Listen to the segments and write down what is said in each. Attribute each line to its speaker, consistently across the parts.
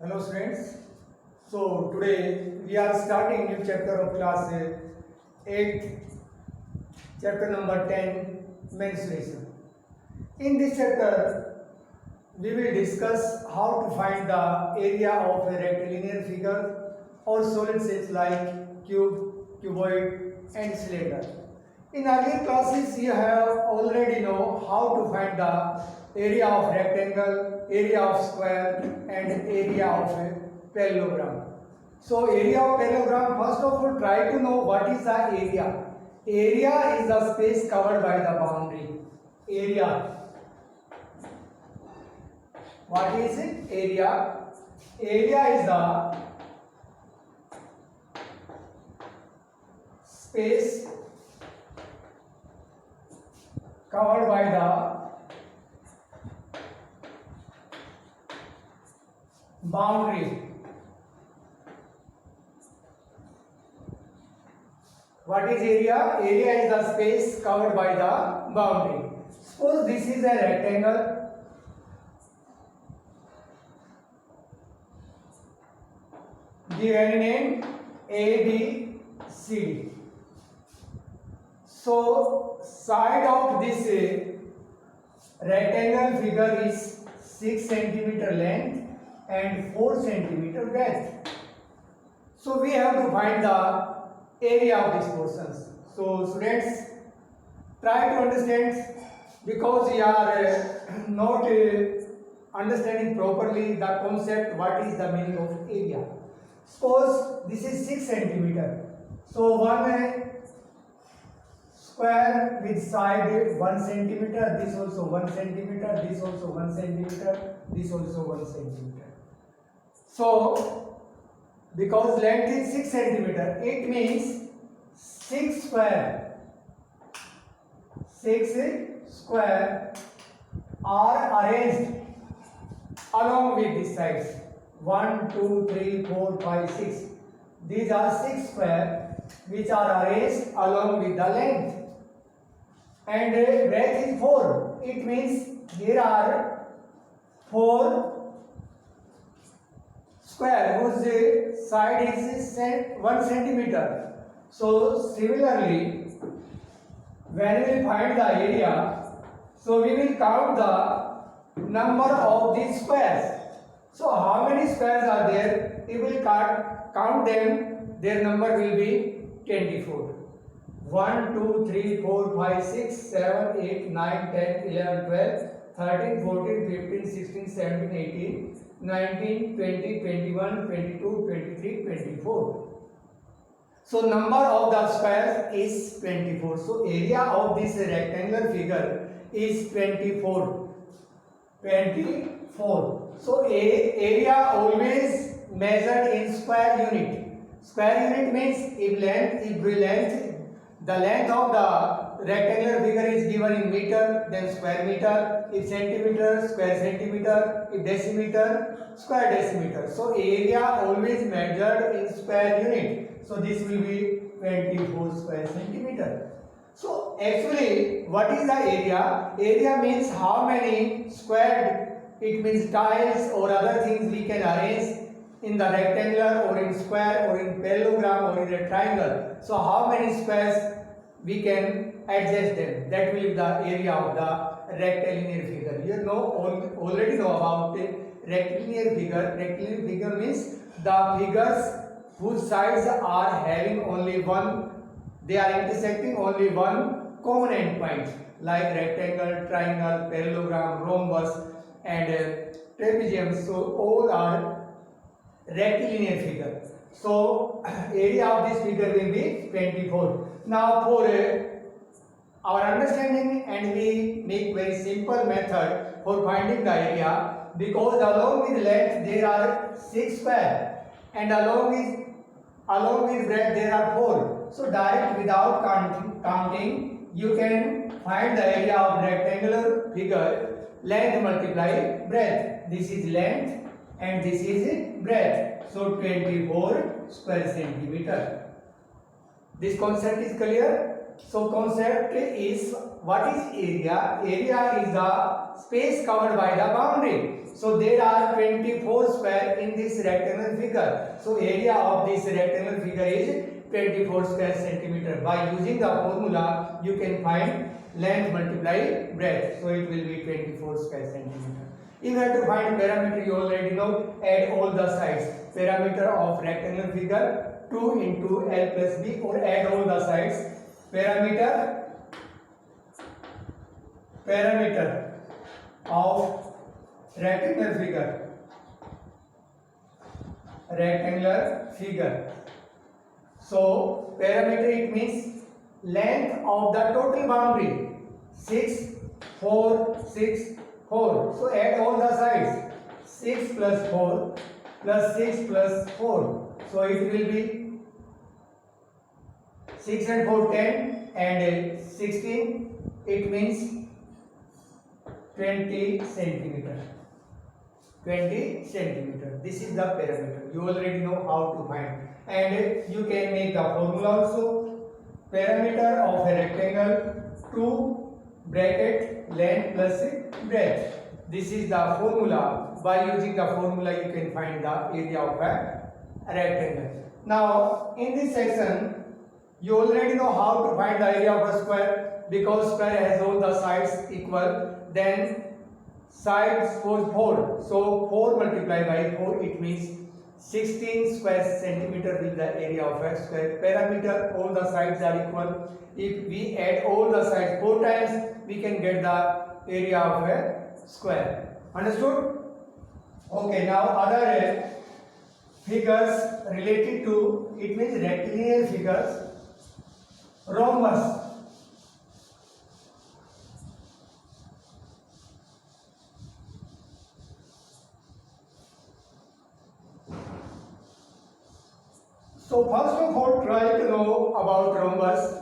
Speaker 1: Hello students. So today we are starting new chapter of class 8, chapter number 10, mensuration. In this chapter we will discuss how to find the area of a rectilinear figure or solid shapes like cube, cuboid and cylinder. In earlier classes you have already know how to find the area of rectangle, area of square and area of a parallelogram. So area of parallelogram, first of all try to know what is the area. Area is the space covered by the boundary. Area. What is it? Area. Area is the space covered by the boundary. What is area? Area is the space covered by the boundary. Suppose this is a rectangle. Give any name A, B, C, D. So side of this rectangle figure is 6 centimeter length and 4 centimeter breadth. So we have to find the area of these portions. So students, try to understand, because you are not understanding properly the concept what is the meaning of area. Suppose this is 6 centimeter. So one square with side 1 centimeter, this also 1 centimeter, this also 1 centimeter, this also 1 centimeter. So because length is 6 centimeter, it means 6 square are arranged along with these sides. 1, 2, 3, 4, 5, 6. These are 6 square which are arranged along with the length. And breadth is 4. It means here are 4 square whose side is 1 centimeter. So similarly, when we will find the area, so we will count the number of these squares. So how many squares are there? We will count them. Their number will be 24. 1, 2, 3, 4, 5, 6, 7, 8, 9, 10, 11, 12, 13, 14, 15, 16, 17, 18, 19, 20, 21, 22, 23, 24. So number of the squares is 24. So area of this rectangular figure is 24. 24. So area always measured in square unit. Square unit means if the length of the rectangular figure is given in meter, then square meter. If centimeter, square centimeter. If decimeter, square decimeter. So area always measured in square unit. So this will be 24 square centimeter. So actually, what is the area? Area means how many squared. It means tiles or other things we can arrange in the rectangular or in square or in parallelogram or in a triangle. So how many squares we can adjust them. That will be the area of the rectilinear figure. You already know about the rectilinear figure. Rectilinear figure means the figures whose sides are having only one, they are intersecting only one common end point, like rectangle, triangle, parallelogram, rhombus and trapezium. So all are rectilinear figure. So area of this figure will be 24. Now for our understanding, and we make very simple method for finding the area, because along with length there are 6 square and along with breadth there are 4. So direct without counting you can find the area of rectangular figure. Length multiply breadth. This is length and this is breadth. So 24 square centimeter. This concept is clear. So concept is what is area? Area is the space covered by the boundary. So there are 24 square in this rectangular figure. So area of this rectangular figure is 24 square centimeter. By using the formula, you can find length multiply breadth. So it will be 24 square centimeter. If you have to find parameter, you already know. Add all the sides. Parameter of rectangular figure 2 into L plus B, or add all the sides. Parameter of rectangular figure. So parameter, it means length of the total boundary 6, 4, 6, 4. So add all the sides. 6 plus 4 plus 6 plus 4. So it will be 6 and 4 10 and 16. It means 20 centimeter. 20 centimeter. This is the parameter. You already know how to find. And you can make the formula also. Parameter of a rectangle 2 bracket length plus breadth. This is the formula. By using the formula, you can find the area of a rectangle. Now, in this section, you already know how to find the area of a square, because square has all the sides equal. Then sides for 4. So 4 multiplied by 4, it means 16 square centimeter will the area of a square. Parameter, all the sides are equal. If we add all the sides 4 times, we can get the area of a square. Understood? Okay, now other figures related to, it means rectilinear figures. Rhombus. So first of all, try to know about rhombus.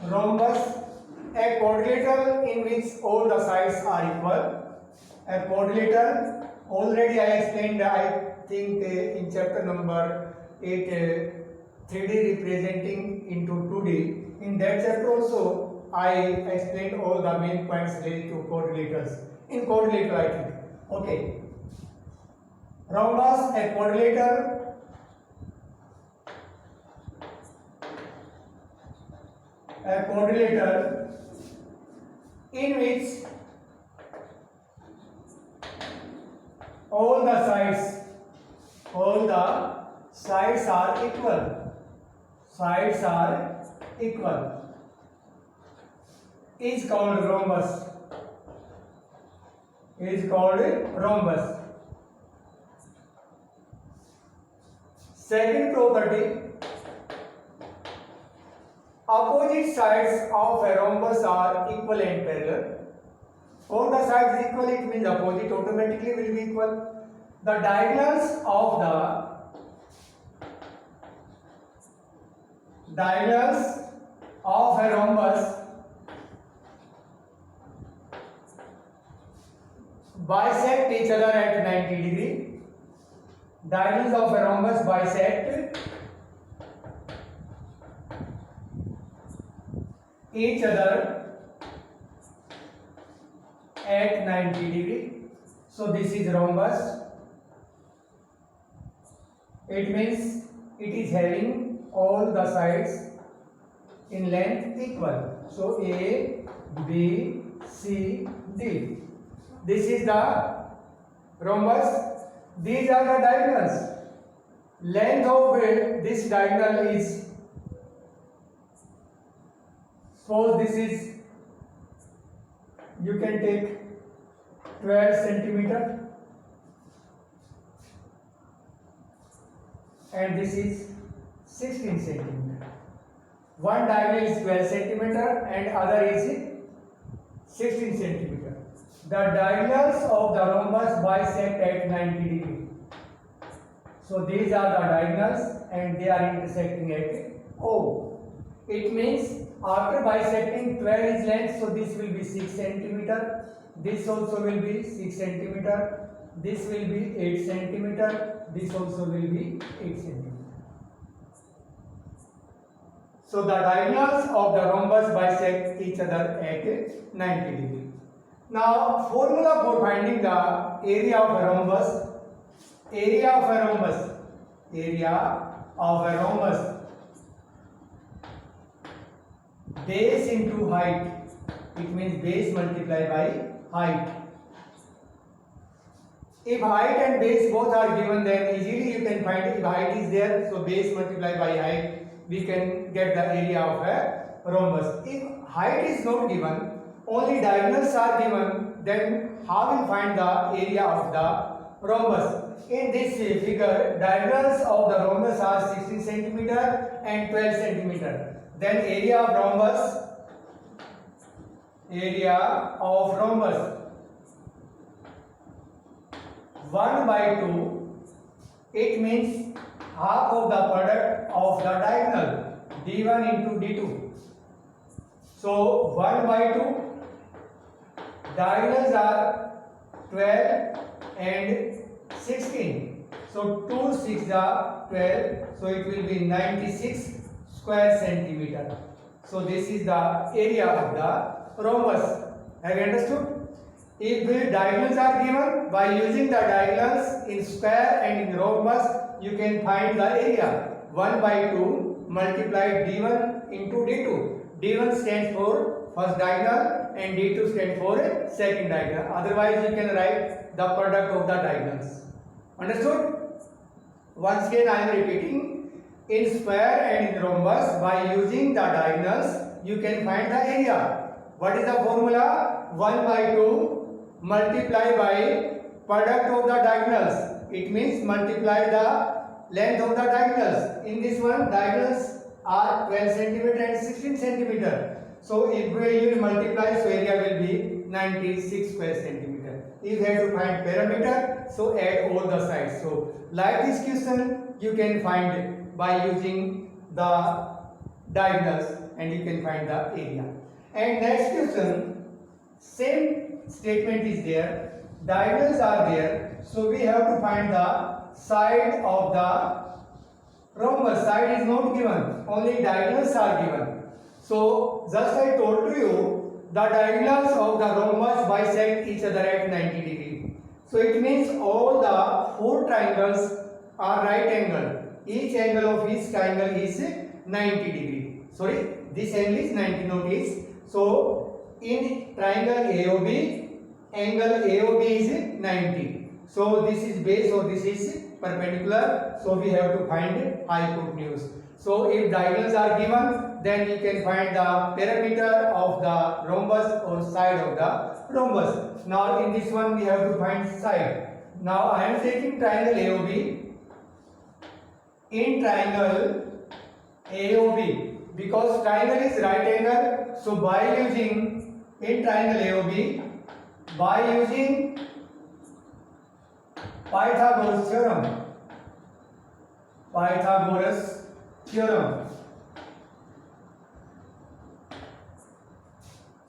Speaker 1: Rhombus, a quadrilateral in which all the sides are equal. A quadrilateral, already I explained, I think in chapter number 8, 3D representing into 2D. In that chapter also, I explained all the main points related to quadrilaterals. In quadrilateral, I think. Okay. Rhombus, a quadrilateral in which all the sides are equal. Is called rhombus. Second property, opposite sides of a rhombus are equal and parallel. All the sides equal, it means opposite automatically will be equal. The diagonals of a rhombus bisect each other at 90 degree. Diagonals of a rhombus bisect each other at 90 degree. So this is rhombus. It means it is having all the sides in length equal. So A, B, C, D. This is the rhombus. These are the diagonals. Length of this diagonal is, suppose this is, you can take 12 centimeter and this is 16 centimeter. One diagonal is 12 centimeter and other is 16 centimeter. The diagonals of the rhombus bisect at 90 degree. So these are the diagonals and they are intersecting at O. It means after bisecting 12 is length, so this will be 6 centimeter. This also will be 6 centimeter. This will be 8 centimeter. This also will be 8 centimeter. So the diagonals of the rhombus bisect each other at 90 degree. Now formula for finding the area of a rhombus. Area of a rhombus, base into height. It means base multiplied by height. If height and base both are given, then easily you can find if height is there, so base multiplied by height, we can get the area of a rhombus. If height is not given, only diagonals are given, then how will find the area of the rhombus? In this figure, diagonals of the rhombus are 16 centimeter and 12 centimeter. Then area of rhombus 1 by 2, it means half of the product of the diagonal d1 into d2. So 1 by 2, diagonals are 12 and 16. So 2 6 are 12. So it will be 96 square centimeter. So this is the area of the rhombus. Have you understood? If the diagonals are given, by using the diagonals in square and in rhombus, you can find the area. 1 by 2 multiplied d1 into d2. d1 stands for first diagonal and d2 stands for second diagonal. Otherwise, you can write the product of the diagonals. Understood? Once again, I am repeating. In square and in rhombus, by using the diagonals, you can find the area. What is the formula? 1 by 2 multiply by product of the diagonals. It means multiply the length of the diagonals. In this one, diagonals are 12 centimeter and 16 centimeter. So if we will multiply, so area will be 96 square centimeter. If you have to find parameter, so add all the sides. So like this question, you can find by using the diagonals and you can find the area. And next question, same statement is there, diagonals are there, so we have to find the side of the rhombus. Side is not given, only diagonals are given. So just I told to you, the diagonals of the rhombus bisect each other at 90 degree. So it means all the 4 triangles are right angle. Each angle of each triangle is 90 degree. Sorry, this angle is 90, not is. So in triangle AOB, angle AOB is 90. So this is base or this is perpendicular. So we have to find hypotenuse. So if diagonals are given, then you can find the perimeter of the rhombus or side of the rhombus. Now in this one we have to find side. Now I am taking triangle AOB. In triangle AOB, because triangle is right angle, so by using in triangle AOB, by using Pythagoras theorem.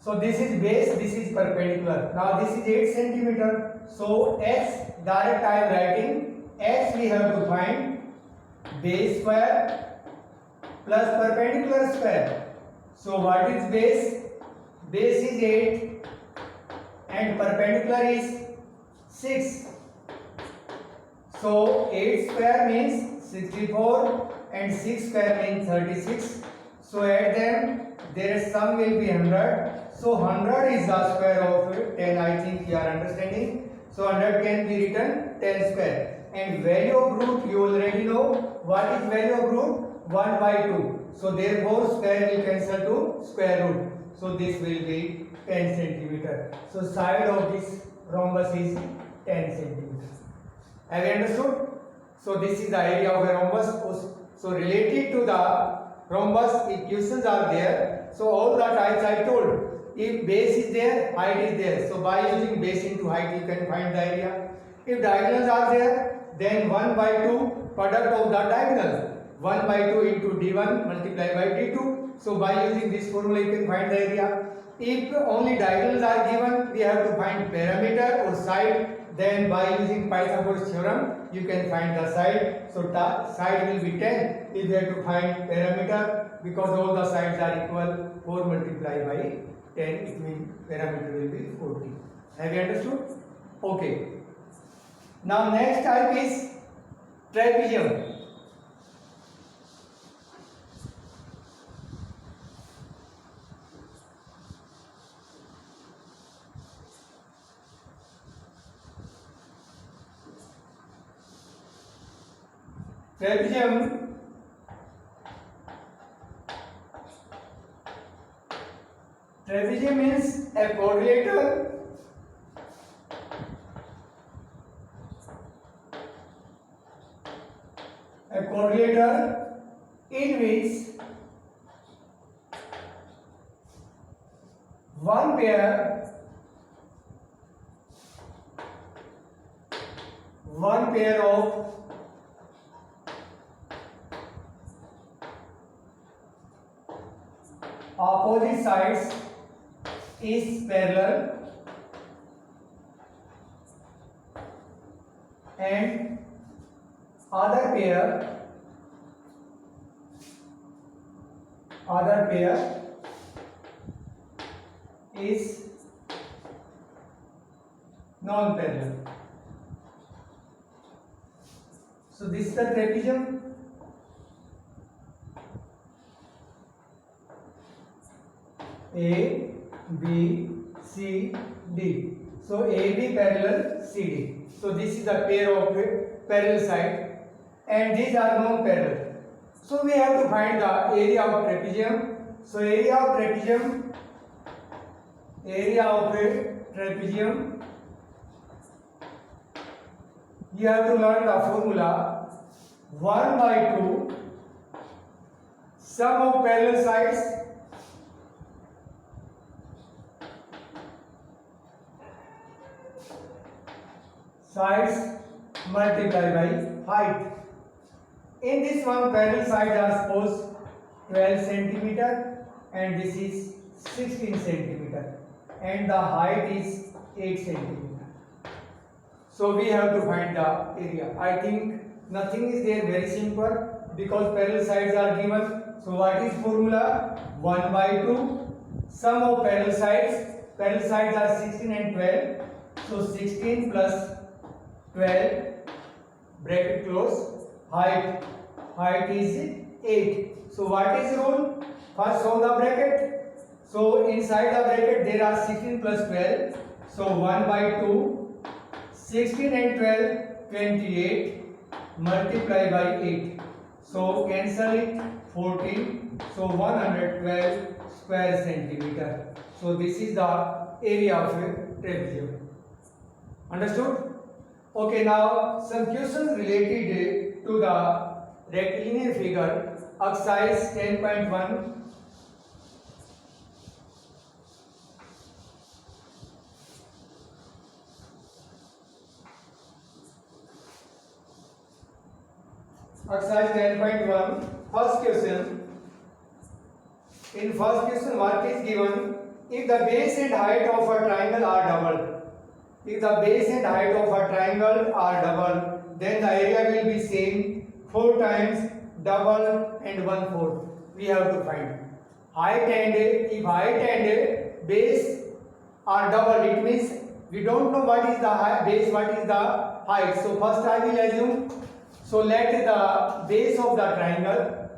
Speaker 1: So this is base, this is perpendicular. Now this is 8 centimeter. So x direct I am writing. X we have to find base square plus perpendicular square. So what is base? Base is 8 and perpendicular is 6. So 8 square means 64 and 6 square means 36. So add them, their sum will be 100. So 100 is the square of 10. I think you are understanding. So 100 can be written 10 square. And value of root, you already know. What is value of root? 1 by 2. So therefore square will cancel to square root. So this will be 10 centimeter. So side of this rhombus is 10 centimeter. Have you understood? So this is the area of a rhombus. So related to the rhombus, equations are there. So all the types I told. If base is there, height is there. So by using base into height, you can find the area. If diagonals are there, then 1 by 2 product of the diagonals. 1 by 2 into d1 multiplied by d2. So by using this formula, you can find the area. If only diagonals are given, we have to find perimeter or side. Then by using Pythagoras theorem, you can find the side. So side will be 10. If you have to find parameter, because all the sides are equal, 4 multiplied by 10, it means parameter will be 40. Have you understood? Okay. Now next type is trapezium. Trapezium means a quadrilateral in which one pair of opposite sides is parallel and other pair is non-parallel. So this is the trapezium. A, B, C, D. So AB parallel CD. So this is the pair of parallel side, and these are non-parallel. So we have to find the area of trapezium. So area of trapezium, you have to learn the formula 1 by 2 sum of parallel sides multiplied by height. In this one, parallel sides are suppose 12 centimeter and this is 16 centimeter and the height is 8 centimeter. So we have to find the area. I think nothing is there, very simple, because parallel sides are given. So what is formula? 1 by 2 sum of parallel sides are 16 and 12. So 16 plus 12 bracket close, height is 8. So what is rule? First solve the bracket. So inside the bracket there are 16 plus 12. So 1 by 2, 16 and 12, 28 multiply by 8. So cancel it, 14. So 112 square centimeter. So this is the area of a trapezium. Understood? Okay, now some questions related to the rectilinear figure, exercise 10.1. Exercise 10.1, first question. In first question, what is given? If the base and height of a triangle are double, then the area will be same 4 times double and 1/4. We have to find height, and if height and base are double, it means we don't know what is the base, what is the height. So first I will assume. So let the base of the triangle,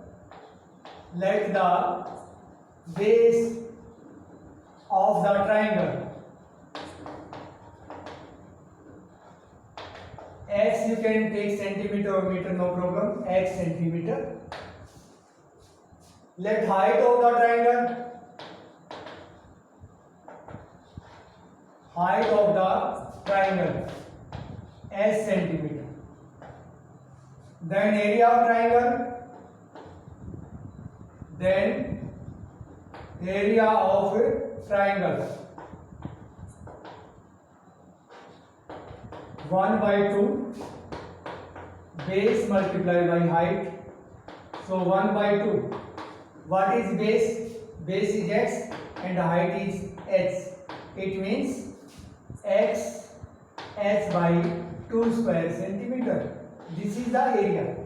Speaker 1: x, you can take centimeter or meter, no problem, x centimeter. Let height of the triangle, s centimeter. Then area of triangle, triangle 1 by 2 base multiplied by height. So 1 by 2. What is base? Base is x and height is h. It means x h by 2 square centimeter. This is the area.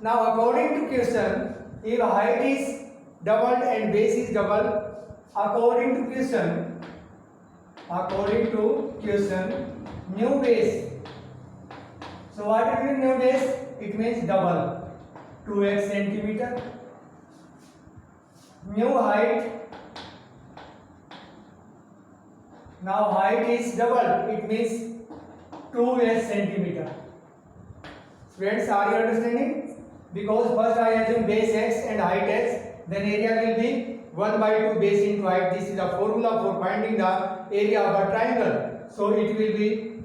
Speaker 1: Now according to question, if height is doubled and base is double, according to question, new base. So what will be new base? It means double, 2x centimeter. New height. Now height is double. It means 2s centimeter. Friends, are you understanding? Because first I assume base x and height x, then area will be 1 by 2 base into height. This is the formula for finding the area of a triangle. So it will be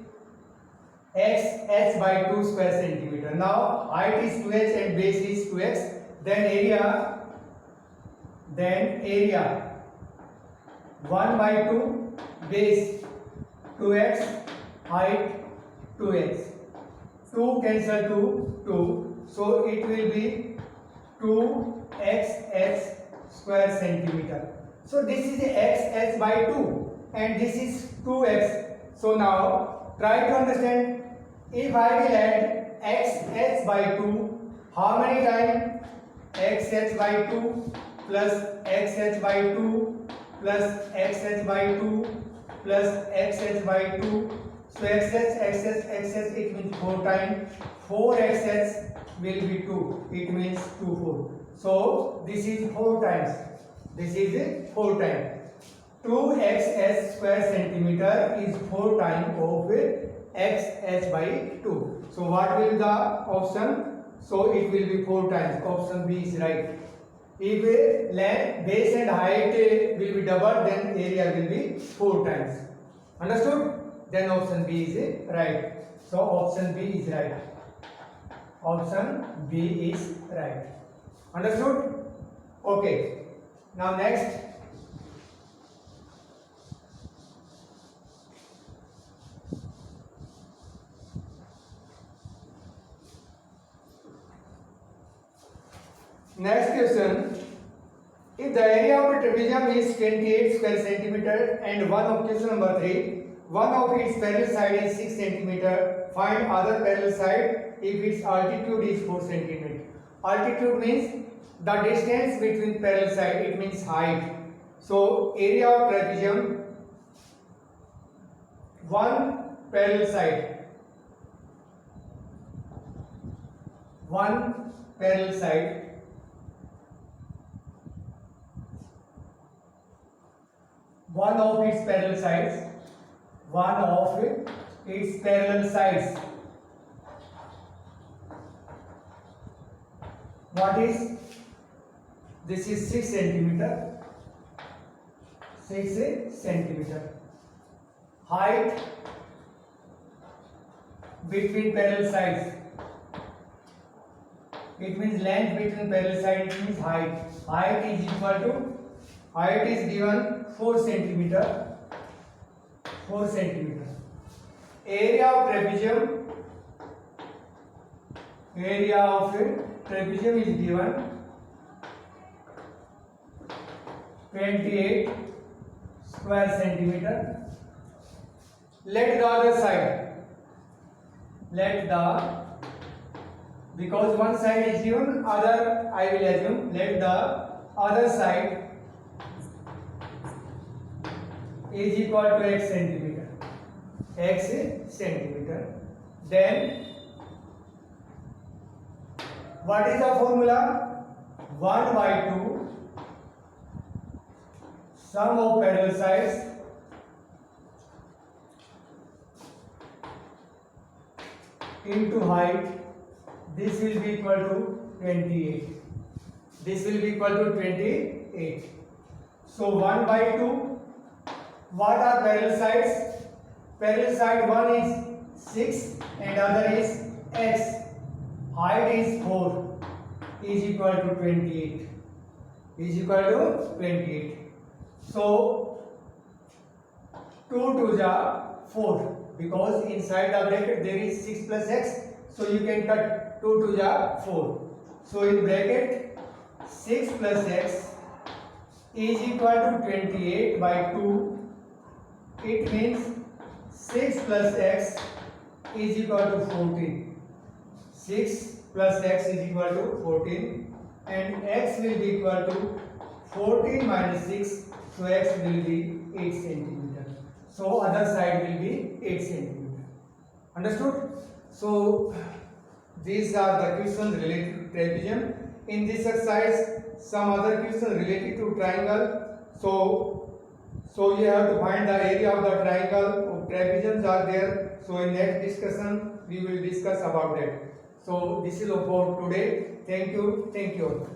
Speaker 1: x by 2 square centimeter. Now height is 2h and base is 2x. Then area 1 by 2 base 2x, height 2x. 2 cancel 2, so it will be 2xh square centimeter. So this is xh by 2 and this is 2x. So now try to understand, if I will add xh by 2, how many times? xh by 2 plus xh by 2 plus xh by 2 plus xh by 2. So xh, it means 4 times. 4xh will be 2. It means 2 4. So this is 4 times. This is 4 times. 2xh square centimeter is 4 times of xh by 2. So what will be the option? So it will be 4 times. Option B is right. If base and height will be double, then area will be 4 times. Understood? Then option B is right. So option B is right. Option B is right. Understood? Okay. Now next. Next question. If the area of a trapezium is 28 square centimeter and one of question number 3, one of its parallel side is 6 centimeter, find other parallel side if its altitude is 4 centimeter. Altitude means the distance between parallel side, it means height. So area of trapezium, one parallel side, one of its parallel sides, what is this? Is 6 centimeter. Height between parallel sides, it means length between parallel sides, it means height is equal to, height is given 4 centimeter. Area of trapezium is given 28 square centimeter. Let the other side, because one side is given, other I will assume, let the other side is equal to x centimeter. Then what is the formula? 1 by 2 sum of parallel sides into height. This will be equal to 28. So 1 by 2. What are parallel sides? Parallel side 1 is 6 and other is x. Height is 4 is equal to 28. So 2 to the 4, because inside the bracket there is 6 plus x, so you can cut 2 to the 4. So in bracket 6 plus x is equal to 28 by 2. It means 6 plus x is equal to 14. 6 plus x is equal to 14, and x will be equal to 14 minus 6, so x will be 8 centimeter. So other side will be 8 centimeter. Understood? So these are the questions related to trapezium. In this exercise, some other questions related to triangle. So you have to find the area of the triangle. Trapeziums are there. So in next discussion we will discuss about that. So this is all for today. Thank you. Thank you.